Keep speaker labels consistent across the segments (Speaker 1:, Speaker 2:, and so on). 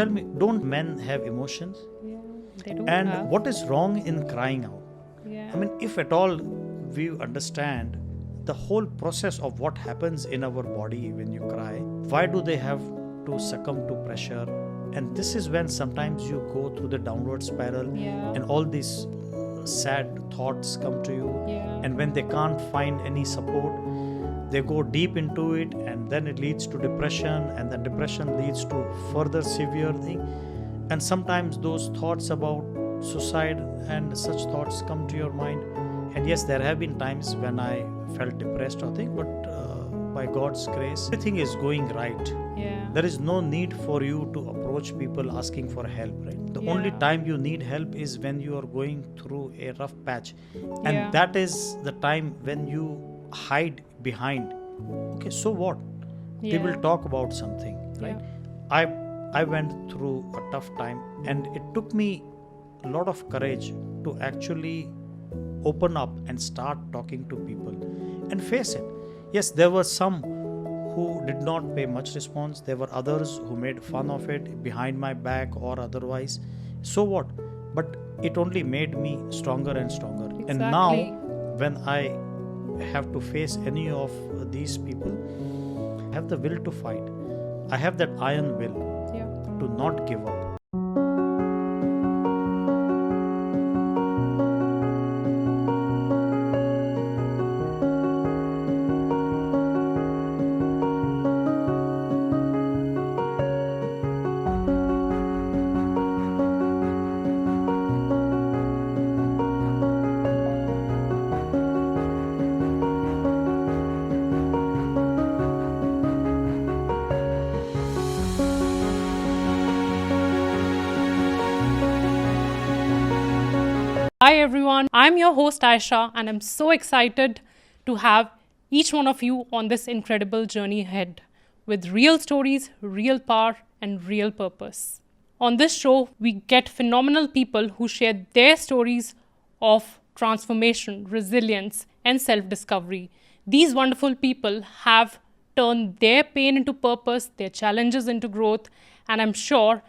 Speaker 1: tell me, don't men have emotions?
Speaker 2: Yeah, they do
Speaker 1: And
Speaker 2: have.
Speaker 1: what is wrong in crying out?
Speaker 2: Yeah.
Speaker 1: I mean, if at all we understand the whole process of what happens in our body when you cry, why do they have to succumb to pressure? And this is when sometimes you go through the downward spiral
Speaker 2: Yeah.
Speaker 1: and all these sad thoughts come to you.
Speaker 2: Yeah.
Speaker 1: And when they can't find any support, they go deep into it, and then it leads to depression, and then depression leads to further severe thing. And sometimes those thoughts about suicide and such thoughts come to your mind. And yes, there have been times when I felt depressed or thing, but by God's grace, everything is going right.
Speaker 2: Yeah.
Speaker 1: There is no need for you to approach people asking for help, right? The only
Speaker 2: Yeah.
Speaker 1: time you need help is when you are going through a rough patch. And
Speaker 2: Yeah.
Speaker 1: that is the time when you hide behind. Okay, so what? They
Speaker 2: Yeah.
Speaker 1: will talk about something, right? I went through a tough time, and it took me a lot of courage to actually open up and start talking to people and face it. Yes, there were some who did not pay much response. There were others who made fun of it behind my back or otherwise. So what? But it only made me stronger and stronger. And now,
Speaker 2: Exactly.
Speaker 1: when I have to face any of these people, I have the will to fight. I have that iron will
Speaker 2: Yeah.
Speaker 1: to not give up.
Speaker 2: Hi everyone, I'm your host Aysha, and I'm so excited to have each one of you on this incredible journey ahead with real stories, real power, and real purpose. On this show, we get phenomenal people who share their stories of transformation, resilience, and self discovery. These wonderful people have turned their pain into purpose, their challenges into growth, and I'm sure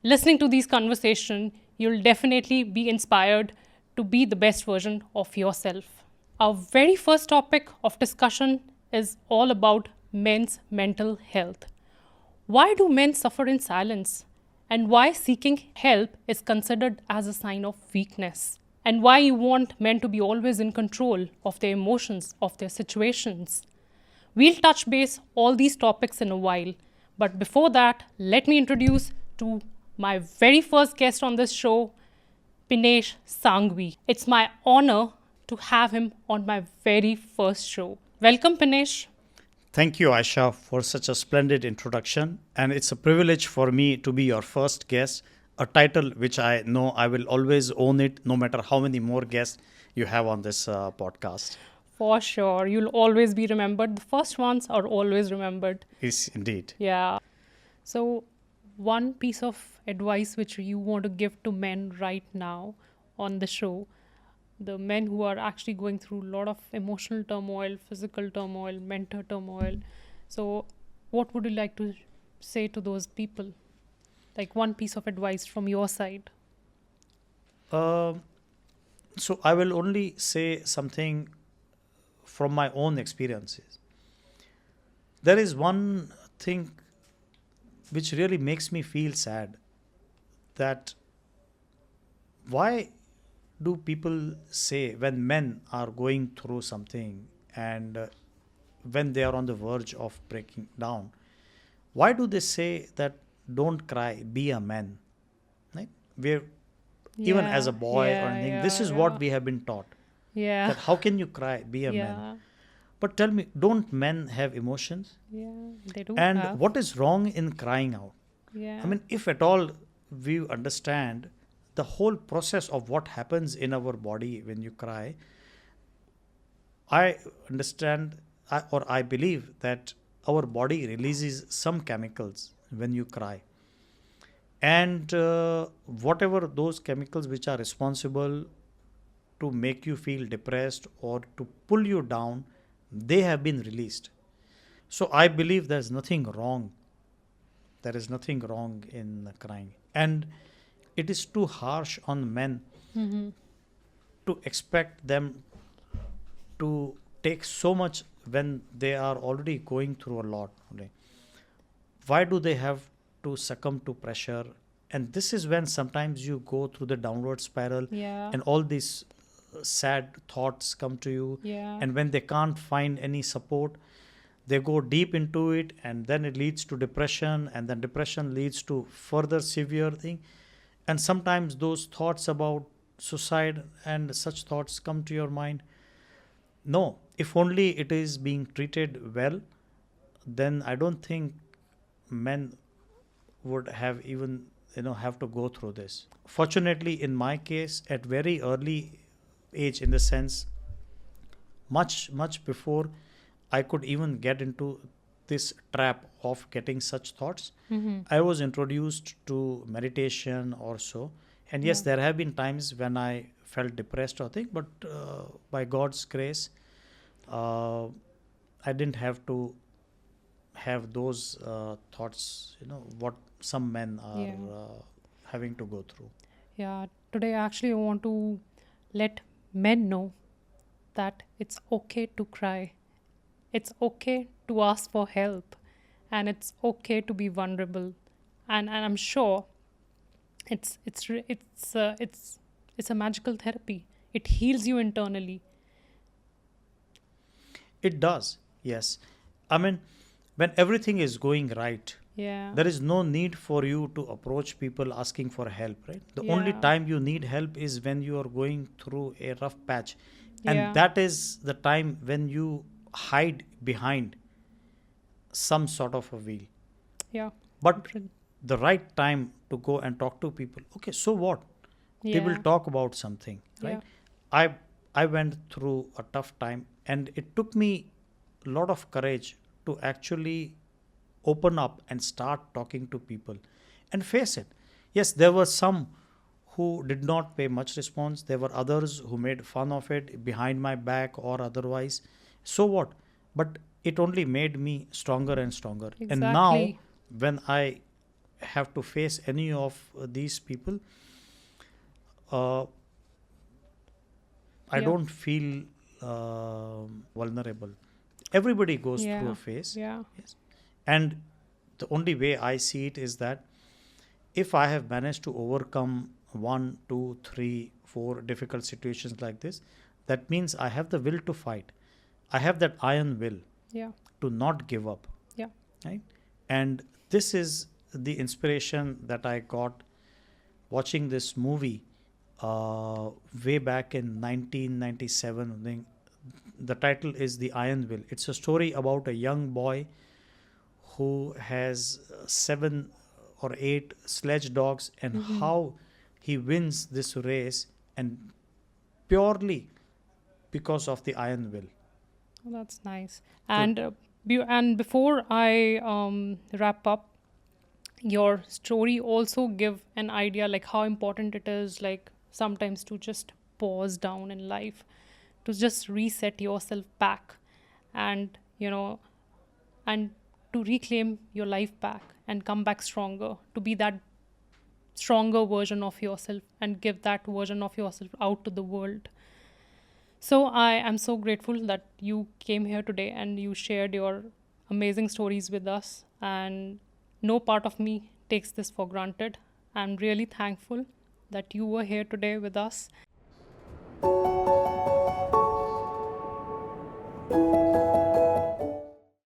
Speaker 2: listening to these conversations, you'll definitely be inspired to be the best version of yourself. Our very first topic of discussion is all about men's mental health. Why do men suffer in silence? And why seeking help is considered as a sign of weakness? And why you want men to be always in control of their emotions, of their situations? We'll touch base all these topics in a while. But before that, let me introduce to my very first guest on this show, Peeneshsanghvi. It's my honor to have him on my very first show. Welcome, Peenesh.
Speaker 1: Thank you, Aysha, for such a splendid introduction. And it's a privilege for me to be your first guest, a title which I know I will always own it, no matter how many more guests you have on this podcast.
Speaker 2: For sure, you'll always be remembered. The first ones are always remembered.
Speaker 1: Yes, indeed.
Speaker 2: Yeah. So, one piece of advice which you want to give to men right now on the show, the men who are actually going through a lot of emotional turmoil, physical turmoil, mental turmoil. So, what would you like to say to those people? Like one piece of advice from your side.
Speaker 1: So I will only say something from my own experiences. There is one thing which really makes me feel sad, that why do people say when men are going through something and when they are on the verge of breaking down, why do they say that don't cry, be a man? Right? We're even as a boy or anything, this is what we have been taught.
Speaker 2: Yeah.
Speaker 1: That how can you cry, be a man?
Speaker 2: Yeah.
Speaker 1: But tell me, don't men have emotions?
Speaker 2: Yeah. They do
Speaker 1: And
Speaker 2: have.
Speaker 1: what is wrong in crying out?
Speaker 2: Yeah.
Speaker 1: I mean, if at all we understand the whole process of what happens in our body when you cry, I understand or I believe that our body releases some chemicals when you cry. And whatever those chemicals which are responsible to make you feel depressed or to pull you down, they have been released. So I believe there's nothing wrong there is nothing wrong in crying. And it is too harsh on men to expect them to take so much when they are already going through a lot. Okay? Why do they have to succumb to pressure? And this is when sometimes you go through the downward spiral,
Speaker 2: Yeah.
Speaker 1: and all these sad thoughts come to you.
Speaker 2: Yeah.
Speaker 1: And when they can't find any support, they go deep into it, and then it leads to depression, and then depression leads to further severe thing. And sometimes those thoughts about suicide and such thoughts come to your mind. No, if only it is being treated well, then I don't think men would have even have to go through this. Fortunately, in my case, at very early age, in the sense, much before I could even get into this trap of getting such thoughts, I was introduced to meditation or so. And yes,
Speaker 2: Yeah.
Speaker 1: there have been times when I felt depressed or thing, but by God's grace, uh, I didn't have to have those thoughts, what some men are
Speaker 2: Yeah.
Speaker 1: having to go through.
Speaker 2: Yeah. Today, actually, I want to let men know that it's okay to cry. It's okay to ask for help, and it's okay to be vulnerable. And I'm sure it's a magical therapy. It heals you internally.
Speaker 1: It does, yes. I mean, when everything is going right,
Speaker 2: Yeah.
Speaker 1: there is no need for you to approach people asking for help, right? The only
Speaker 2: Yeah.
Speaker 1: time you need help is when you are going through a rough patch. And
Speaker 2: Yeah.
Speaker 1: that is the time when you hide behind some sort of a wheel.
Speaker 2: Yeah.
Speaker 1: But
Speaker 2: Absolutely.
Speaker 1: the right time to go and talk to people, okay, so what? They will
Speaker 2: Yeah.
Speaker 1: talk about something, right? I I went through a tough time, and it took me a lot of courage to actually open up and start talking to people and face it. Yes, there were some who did not pay much response. There were others who made fun of it behind my back or otherwise. So what? But it only made me stronger and stronger. And now,
Speaker 2: Exactly.
Speaker 1: when I have to face any of these people, uh, I
Speaker 2: Yeah.
Speaker 1: don't feel vulnerable. Everybody goes through a
Speaker 2: Yeah.
Speaker 1: phase.
Speaker 2: Yeah.
Speaker 1: Yes. And the only way I see it is that if I have managed to overcome one, two, three, four difficult situations like this, that means I have the will to fight. I have that iron will
Speaker 2: Yeah.
Speaker 1: to not give up.
Speaker 2: Yeah.
Speaker 1: Right? And this is the inspiration that I got watching this movie way back in 1997. The title is The Iron Will. It's a story about a young boy who has seven or eight sledge dogs, and how he wins this race, and purely because of the iron will.
Speaker 2: Oh, that's nice.
Speaker 1: So
Speaker 2: And before I wrap up, your story also give an idea like how important it is, like sometimes to just pause down in life, to just reset yourself back, and and to reclaim your life back and come back stronger, to be that stronger version of yourself and give that version of yourself out to the world. So I am so grateful that you came here today and you shared your amazing stories with us. And no part of me takes this for granted. I'm really thankful that you were here today with us.